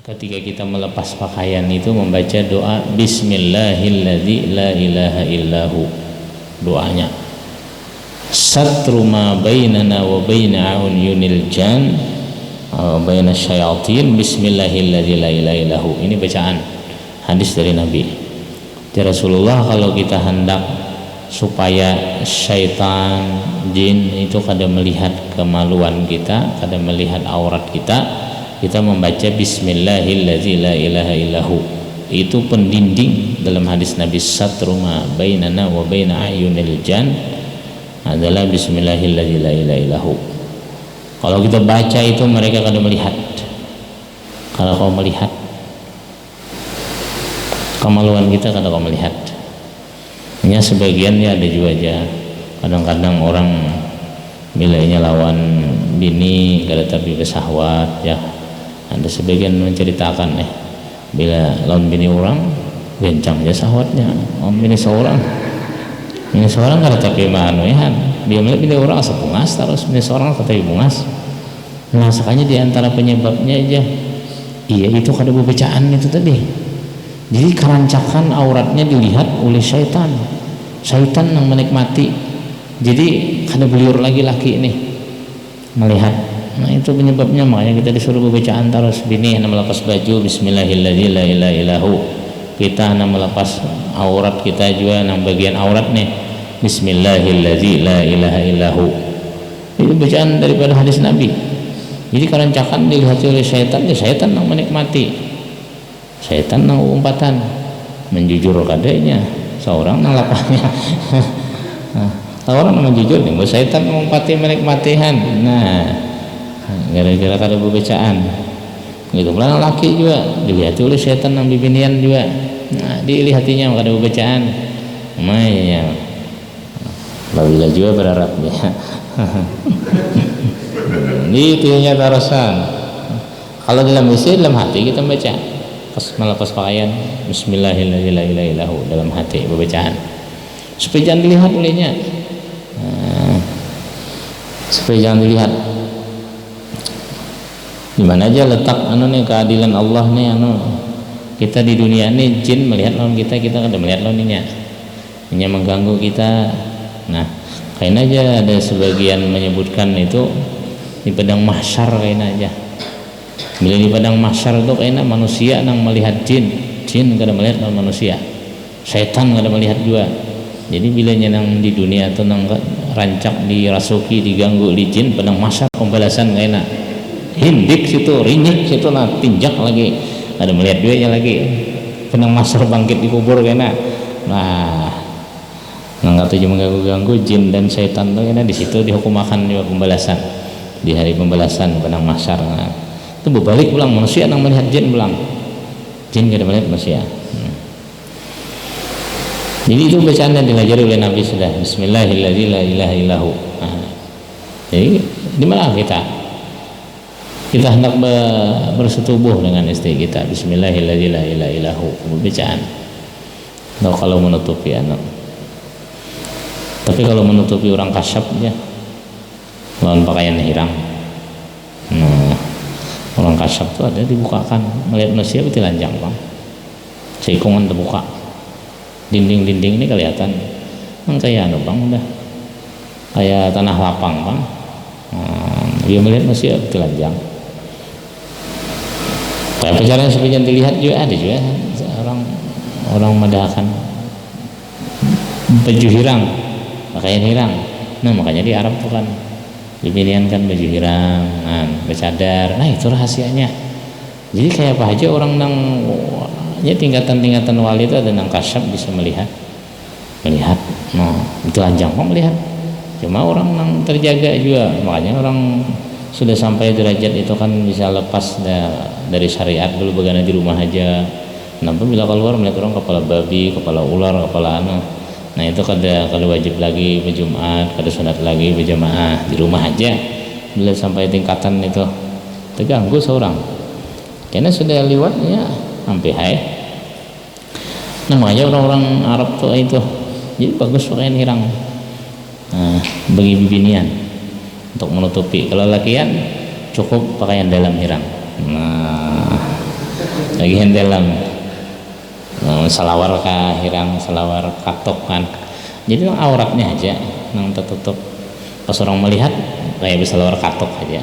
ketika kita melepas pakaian itu membaca doa Bismillahilladzi la ilaha illahu. Doanya satru ma bainana wa baina ayunil jan wa baina syayatin Bismillahilladzi la ilaha illahu. Ini bacaan hadis dari Nabi. Ya Rasulullah, kalau kita hendak supaya syaitan jin itu kada melihat kemaluan kita, kada melihat aurat kita membaca Bismillahilladzi la ilaha illahu. Itu pendinding dalam hadis Nabi, satru ma bainana wa baina ayunil jan adalah Bismillahilladzi la ilaha illahu. Kalau kita baca itu mereka kada melihat. Kalau kau melihat kemaluan kita, kada kau melihat. Ya sebagian ya ada juga aja. Kadang-kadang orang bilanya lawan bini kada tapi bersahwat ya. Ada sebagian menceritakan bila lawan bini orang gencang aja sahwatnya. Bini seorang kada tapi manuhan. Dia melihat bini orang asa bungas terus, bini seorang kada tapi bungas. Nah, sakanya di antara penyebabnya aja iya itu kada bacaan itu tadi. Jadi kerancakan auratnya dilihat oleh syaitan yang menikmati. Jadi kada beliur lagi laki ini melihat. Nah itu penyebabnya, makanya kita disuruh bacaan terus. Bini hendak melepas baju Bismillahilladzi la ilaha illahu. Kita hendak melepas aurat kita juga, nang bagian aurat nih Bismillahilladzi la ilaha illahu. Itu bacaan daripada hadis Nabi. Jadi kerancakan dilihat oleh syaitan, ya syaitan yang menikmati, syaitan yang umpatan menjujur kadanya seorang nang lapahnya. Orang yang menjujur nih, syaitan mengumpati menikmatihan. Nah gara-gara kada bacaan gitu pula laki juga dilihat oleh setan yang bibinian juga. Nah dilihatinya kada bacaan namanya babila juga berharap ya. Itu nya tarasan. Kalau dalam isi dalam hati kita baca pas melepas pakaian Bismillahilladzi la ilaha illahu dalam hati bacaan supaya jangan dilihat olehnya. Supaya jangan dilihat. Di mana aja letak keadilan Allah nih kita di dunia ini jin melihat lawan kita kada melihat lawan ini mengganggu kita. Nah kayaknya aja ada sebagian menyebutkan itu di padang mahsyar kayaknya aja. Bila di padang mahsyar itu kayaknya manusia yang melihat jin kada melihat lawan manusia, setan kada melihat juga. Jadi bila nang di dunia itu nang rancak dirasuki diganggu di jin padang mahsyar pembalasan kayaknya hindik situ, rinyik situ lah, tinjak lagi, ada melihat duanya lagi, penang masar bangkit di kubur kena. Nah, nggak tuh cuma ganggu jin dan setan tuh kena di situ dihukum akan juga pembalasan di hari pembalasan penang masar. Nah, itu berbalik pulang manusia yang melihat jin pulang, jin gak ada melihat manusia. Jadi itu bacaan yang diajari oleh Nabi sudah Bismillahilladzi la ilaha illahu. Nah, jadi di mana kita hendak bersetubuh dengan istri kita Bismillahilladzi la ilaha illahu bacaan. Nah, kalau menutupi anak. Tapi kalau menutupi orang kasyaf ya lawan pakaian hirang. Nah, orang kasyaf itu ada dibukakan melihat manusia itu telanjang bang. Seikungan terbuka. Dinding-dinding ini kelihatan. Kayak bang udah kayak tanah lapang bang. Nah, dia melihat manusia telanjang. Apa caranya supaya dilihat juga ada juga orang madahkan baju hirang, pakaian hirang. Nah makanya di Arab tuh kan dipilihan kan baju hirang, bercadar. Nah itu rahasianya. Jadi kayak apa aja orang nang ya tingkatan-tingkatan wali itu ada nang kasyaf bisa melihat. Nah itu anjang kok melihat. Cuma orang nang terjaga juga, makanya orang sudah sampai derajat itu kan bisa lepas dari syariat dulu bagaimana di rumah aja. Nampak bila keluar melihat orang kepala babi, kepala ular, kepala anak. Nah itu kada wajib lagi berjumat, kada sunat lagi berjamaah di rumah aja. Bila sampai tingkatan itu terganggu seorang. Karena sudah lewatnya sampai hai. Nah makanya orang-orang Arab tuh itu jadi bagus pakaian hirang. Nah, bagi bibinian untuk menutupi. Kalau lakian cukup pakaian dalam hirang. Nah lagi hentelam selawar kah hirang selawar katok kan, jadi auratnya aja nang tertutup, pas orang melihat kayak bisa selawar katok aja.